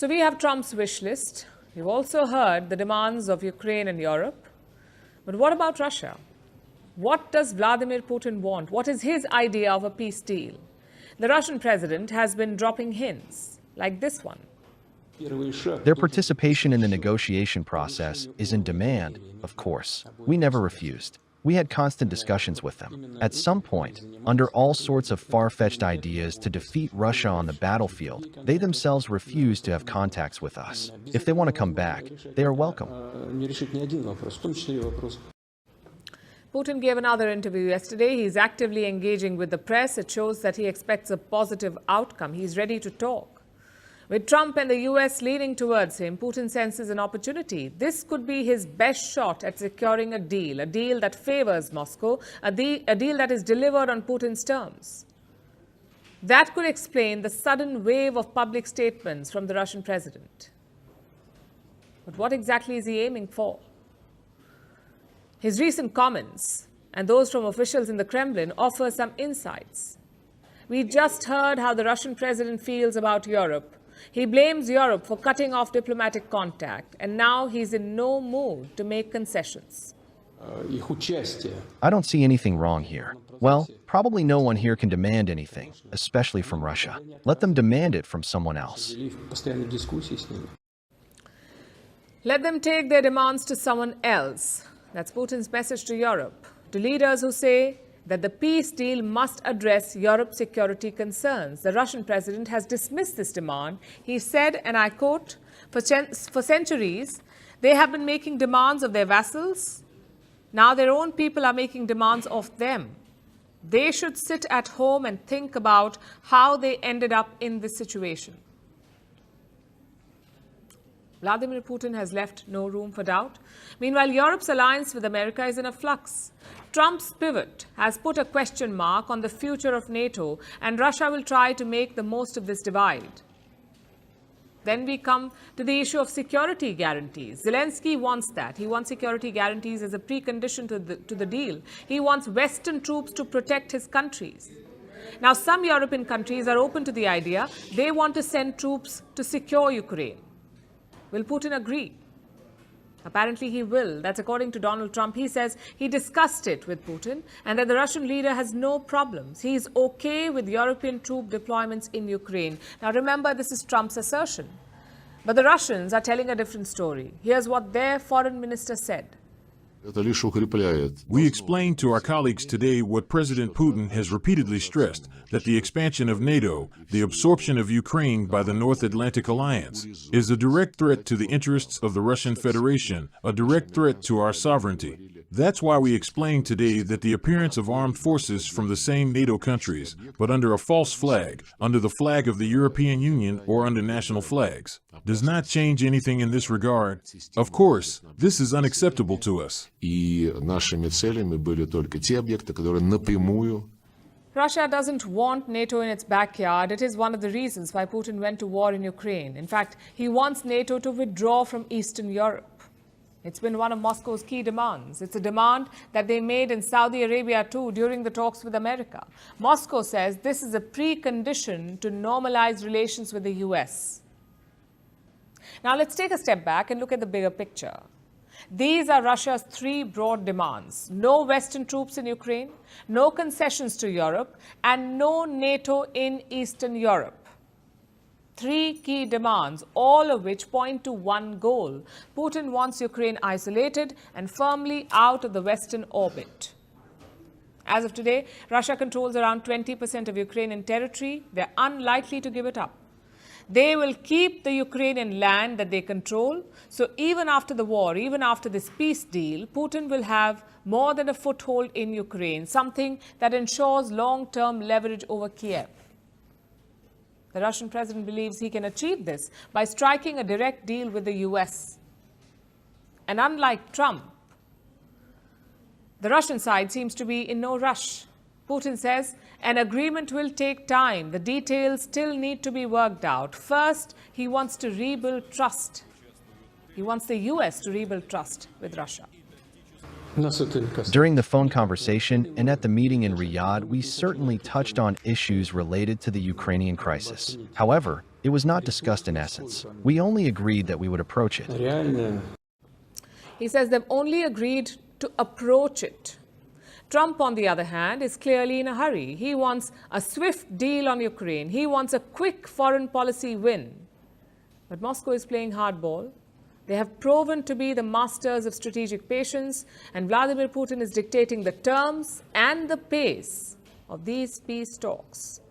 So we have Trump's wish list. We've also heard the demands of Ukraine and Europe. But what about Russia? What does Vladimir Putin want? What is his idea of a peace deal? The Russian president has been dropping hints, like this one. Their participation in the negotiation process is in demand, of course. We never refused. We had constant discussions with them. At some point, under all sorts of far-fetched ideas to defeat Russia on the battlefield, they themselves refused to have contacts with us. If they want to come back, they are welcome. Putin gave another interview yesterday. He's actively engaging with the press. It shows that he expects a positive outcome. He's ready to talk. With Trump and the US leaning towards him, Putin senses an opportunity. This could be his best shot at securing a deal that favors Moscow, a deal that is delivered on Putin's terms. That could explain the sudden wave of public statements from the Russian president. But what exactly is he aiming for? His recent comments and those from officials in the Kremlin offer some insights. We just heard how the Russian president feels about Europe. He blames Europe for cutting off diplomatic contact, and now he's in no mood to make concessions. I don't see anything wrong here. Well, probably no one here can demand anything, especially from Russia. Let them demand it from someone else. Let them take their demands to someone else. That's Putin's message to Europe, to leaders who say that the peace deal must address Europe's security concerns. The Russian president has dismissed this demand. He said, and I quote, for centuries, they have been making demands of their vassals. Now their own people are making demands of them. They should sit at home and think about how they ended up in this situation. Vladimir Putin has left no room for doubt. Meanwhile, Europe's alliance with America is in a flux. Trump's pivot has put a question mark on the future of NATO, and Russia will try to make the most of this divide. Then we come to the issue of security guarantees. Zelensky wants that. He wants security guarantees as a precondition to the deal. He wants Western troops to protect his countries. Now, some European countries are open to the idea. They want to send troops to secure Ukraine. Will Putin agree? Apparently he will. That's according to Donald Trump. He says he discussed it with Putin and that the Russian leader has no problems. He is okay with European troop deployments in Ukraine. Now remember, this is Trump's assertion. But the Russians are telling a different story. Here's what their foreign minister said. We explained to our colleagues today what President Putin has repeatedly stressed, that the expansion of NATO, the absorption of Ukraine by the North Atlantic Alliance, is a direct threat to the interests of the Russian Federation, a direct threat to our sovereignty. That's why we explained today that the appearance of armed forces from the same NATO countries, but under a false flag, under the flag of the European Union or under national flags, does not change anything in this regard. Of course, this is unacceptable to us. Russia doesn't want NATO in its backyard. It is one of the reasons why Putin went to war in Ukraine. In fact, he wants NATO to withdraw from Eastern Europe. It's been one of Moscow's key demands. It's a demand that they made in Saudi Arabia too during the talks with America. Moscow says this is a precondition to normalize relations with the US. Now let's take a step back and look at the bigger picture. These are Russia's three broad demands: no Western troops in Ukraine, no concessions to Europe, and no NATO in Eastern Europe. Three key demands, all of which point to one goal. Putin wants Ukraine isolated and firmly out of the Western orbit. As of today, Russia controls around 20% of Ukrainian territory. They're unlikely to give it up. They will keep the Ukrainian land that they control. So even after the war, even after this peace deal, Putin will have more than a foothold in Ukraine, something that ensures long-term leverage over Kiev. The Russian president believes he can achieve this by striking a direct deal with the US. And unlike Trump, the Russian side seems to be in no rush. Putin says an agreement will take time. The details still need to be worked out. First, he wants to rebuild trust. He wants the US to rebuild trust with Russia. During the phone conversation and at the meeting in Riyadh, we certainly touched on issues related to the Ukrainian crisis. However, It was not discussed in essence. We only agreed that we would approach it. He says they've only agreed to approach it. Trump, on the other hand, is clearly in a hurry. He wants a swift deal on Ukraine. He wants a quick foreign policy win. But Moscow is playing hardball. They have proven to be the masters of strategic patience, and Vladimir Putin is dictating the terms and the pace of these peace talks.